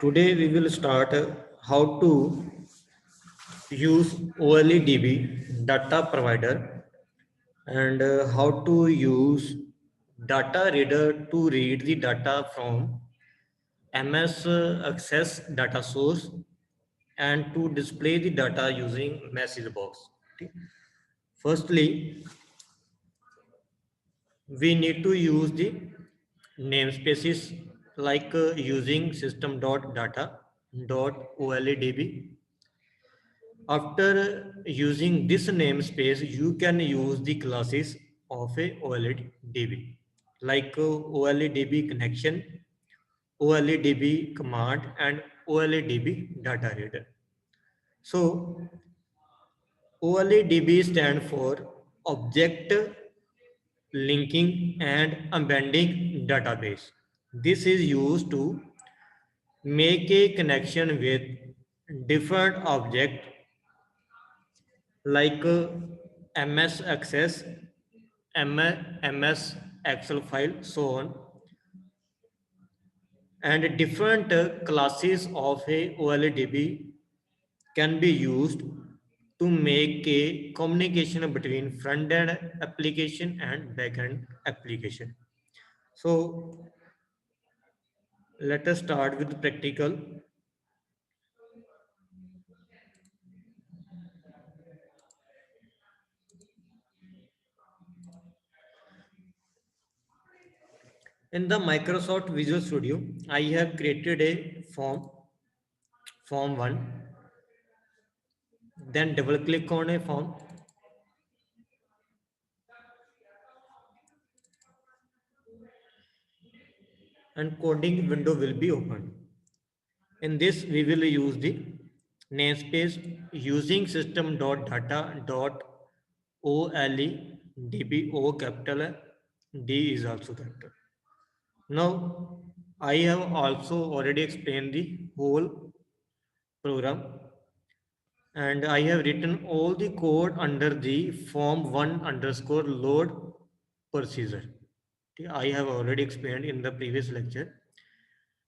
Today we will start how to use OleDb data provider and how to use data reader to read the data from MS Access data source and to display the data using message box. Okay. Firstly, we need to use the namespaces like using system.data.oledb. After using this namespace, you can use the classes of a OleDb like OleDb connection, OleDb command, and OleDb DataReader. So OleDb stand for Object Linking and Embedding Database. This is used to make a connection with different objects like MS Access, MS Excel file, so on, and different classes of a OLDB can be used to make a communication between front-end application and back-end application. So let us start with practical. In the Microsoft Visual Studio, I have created a form 1, then double click on a form, and coding window will be opened. In this, we will use the namespace using system.data.oledb, O capital, D is also capital. Now, I have also already explained the whole program, and I have written all the code under the form1 underscore load procedure. I have already explained in the previous lecture,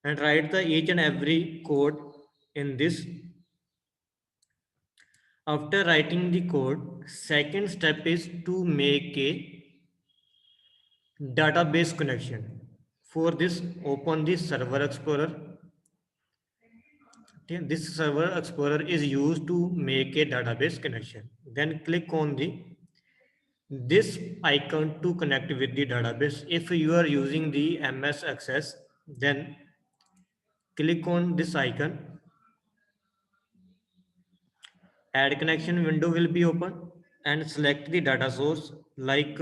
and write the each and every code in this. After writing the code, second step is to make a database connection. For this, open the Server Explorer. Okay, this Server Explorer is used to make a database connection. Then click on this icon to connect with the database. If you are using the MS Access, then click on this icon. Add connection window will be open and select the data source like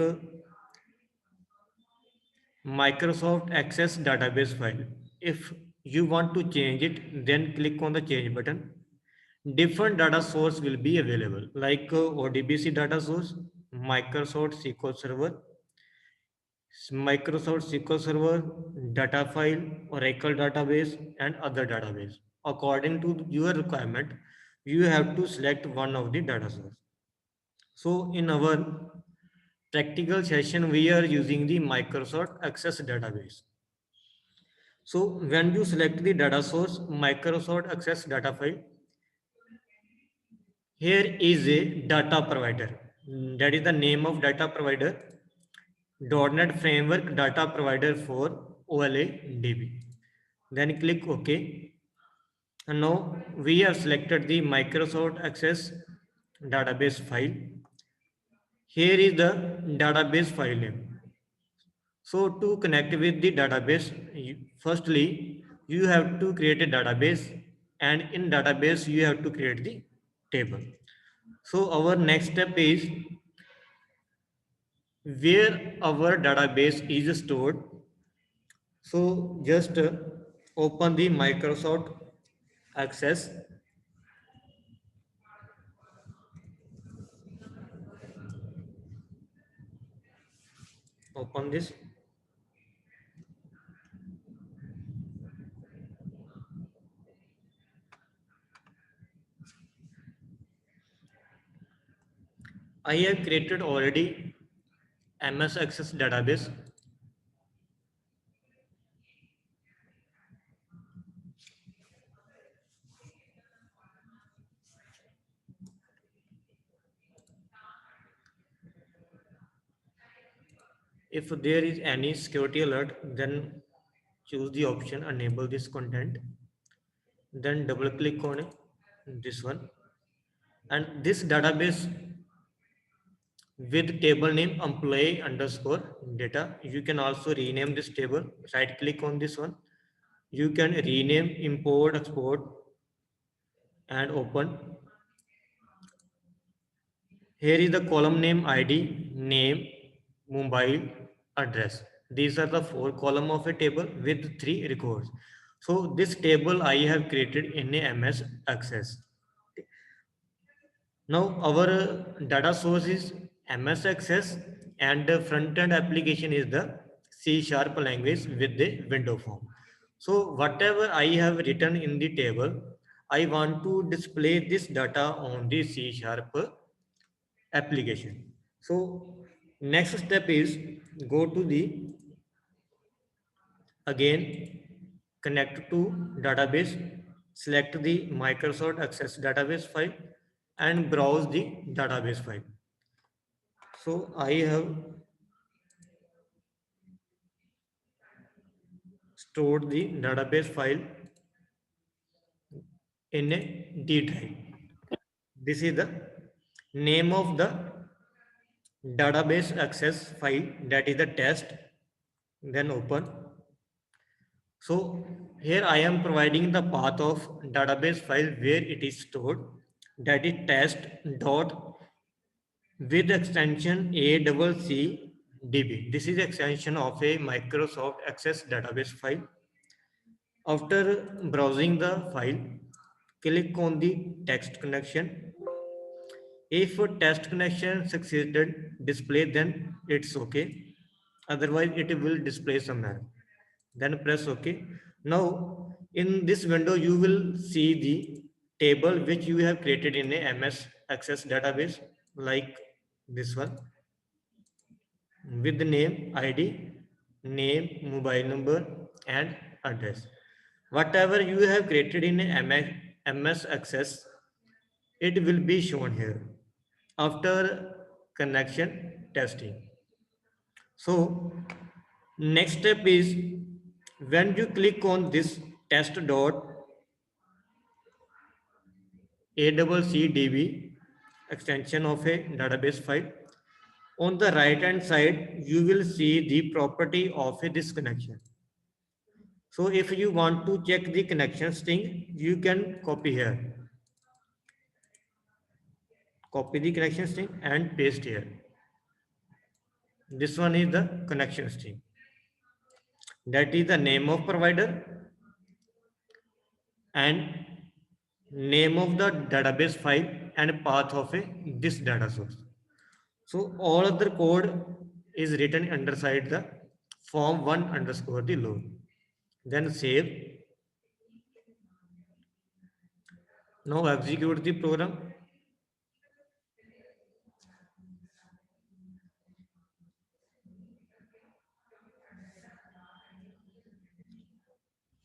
Microsoft Access database file. If you want to change it, then click on the change button. Different data source will be available like ODBC data source, Microsoft SQL Server, Microsoft SQL Server, data file, Oracle database, and other database. According to your requirement, you have to select one of the data source. So in our practical session, we are using the Microsoft Access database. So when you select the data source, Microsoft Access data file, here is a data provider. That is the name of data provider, .NET Framework data provider for OleDb. Then click OK. And now we have selected the Microsoft Access database file. Here is the database file name. So to connect with the database, firstly, you have to create a database, and in database, you have to create the table. So our next step is where our database is stored. So just open the Microsoft Access. Open this. I have created already MS Access database. If there is any security alert, then choose the option enable this content, then double click on this one, and this database with table name employee underscore data. You can also rename this table. Right click on this one. You can rename, import, export, and open. Here is the column name, ID, name, mobile, address. These are the 4 columns of a table with 3 records. So this table I have created in a MS Access. Now our data source is MS Access, and the front end application is the C# language with the window form. So whatever I have written in the table, I want to display this data on the C# application. So next step is go to the again connect to database, select the Microsoft Access database file and browse the database file. So I have stored the database file in a D drive. This is the name of the database access file, that is the test. Then open. So here I am providing the path of database file where it is stored, that is test dot with extension ACCDB. This is extension of a Microsoft Access database file. After browsing the file, click on the text connection. If a test connection succeeded display, then it's okay. Otherwise, it will display some error. Then press OK. Now, in this window, you will see the table which you have created in a MS Access database, like this one, with the name, ID, name, mobile number, and address. Whatever you have created in a MS Access, it will be shown here after connection testing. So next step is when you click on this test.ACCDB extension of a database file, on the right hand side you will see the property of this connection. So if you want to check the connection string, you can copy here. Copy the connection string and paste here. This one is the connection string. That is the name of provider and name of the database file and path of this data source. So all other code is written underside the form 1 underscore the load. Then save. Now execute the program.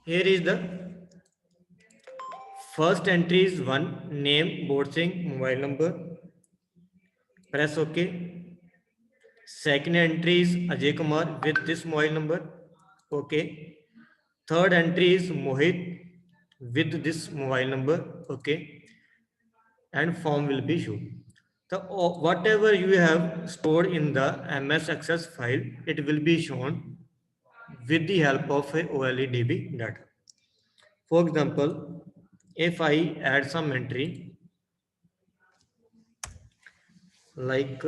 Here is the first entry is 1, name, board sync, mobile number. Press OK. Second entry is Ajay Kumar with this mobile number. OK. Third entry is Mohit with this mobile number. OK. And form will be shown. So whatever you have stored in the MS Access file, it will be shown with the help of a OleDb data. For example, if I add some entry like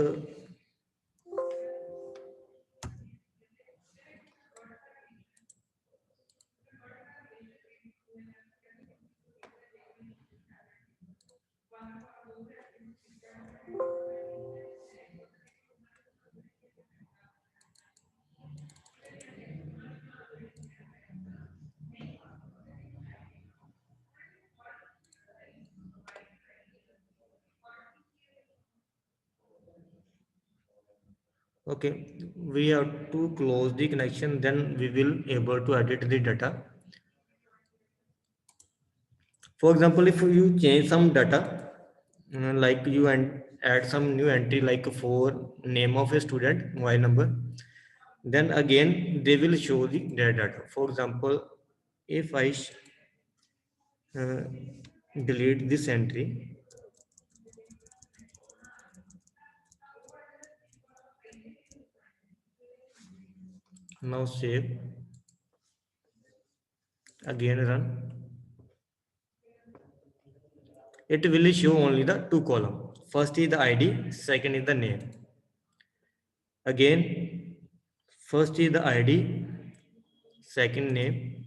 okay, we have to close the connection, then we will able to edit the data. For example, if you change some data, like you add some new entry like for name of a student, mobile number, Then again, they will show the data. For example, if I uh, delete this entry, now save, again run, it will show only the two column. First is the ID, second is the name. Again, first is the ID, second name.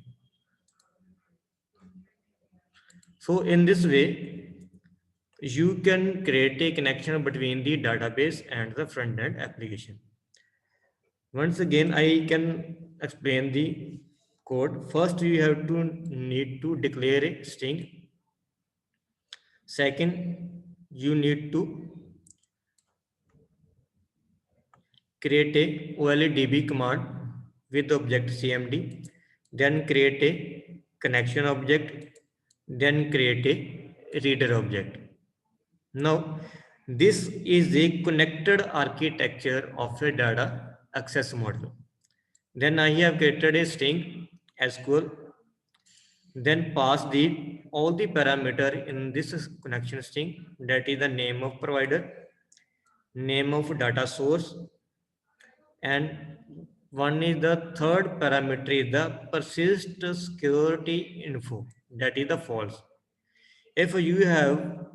So in this way, you can create a connection between the database and the front-end application. Once again, I can explain the code. First, you have to need to declare a string. Second, you need to create a OleDb command with object CMD, then create a connection object, then create a reader object. Now, this is a connected architecture of a data access model. Then I have created a string SQL, then pass the all the parameter in this connection string, that is the name of provider, name of data source, and one is the third parameter is the persist security info, that is the false. If you have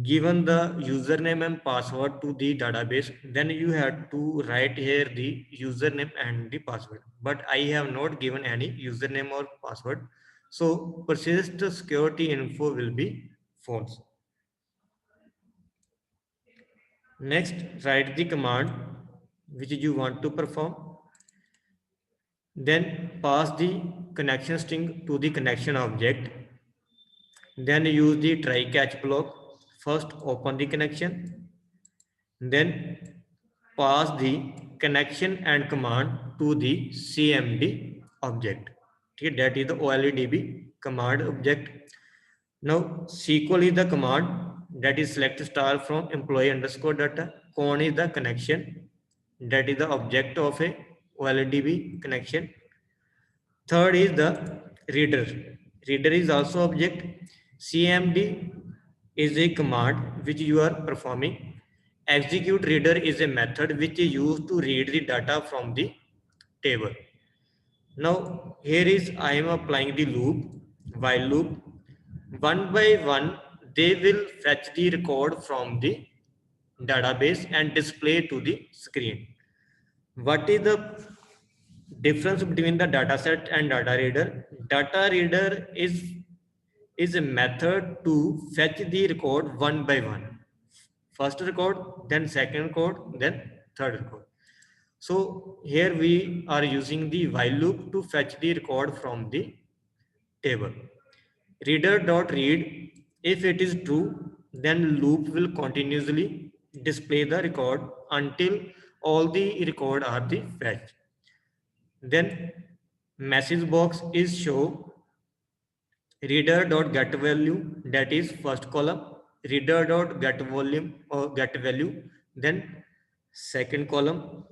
given the username and password to the database, then you have to write here the username and the password, but I have not given any username or password, so persist security info will be false. Next, write the command which you want to perform, then pass the connection string to the connection object, then use the try catch block. First open the connection, then pass the connection and command to the CMD object. Okay, that is the OleDb command object. Now SQL is the command, that is select star from employee underscore data. Con is the connection, that is the object of a OleDb connection. Third is the reader. Reader is also object. CMD is a command which you are performing. Execute reader is a method which is used to read the data from the table. Now here is I am applying the loop, while loop. One by one, they will fetch the record from the database and display to the screen. What is the difference between the dataset and data reader? Data reader is a method to fetch the record one by one. First record, then second record, then third record. So here we are using the while loop to fetch the record from the table. Reader.read, if it is true, then loop will continuously display the record until all the record are the fetched. Then message box is show reader.getValue, that is first column, reader.getVolume or getValue, then second column.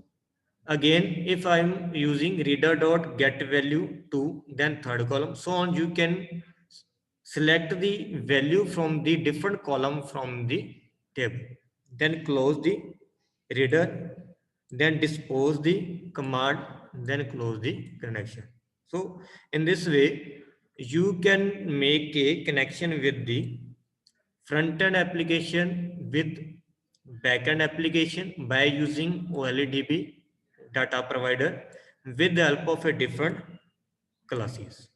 Again, if I'm using reader.getValue 2, then third column, so on. You can select the value from the different column from the table, then close the reader, then dispose the command, then close the connection. So in this way, you can make a connection with the front-end application with back-end application by using OleDb data provider with the help of a different classes.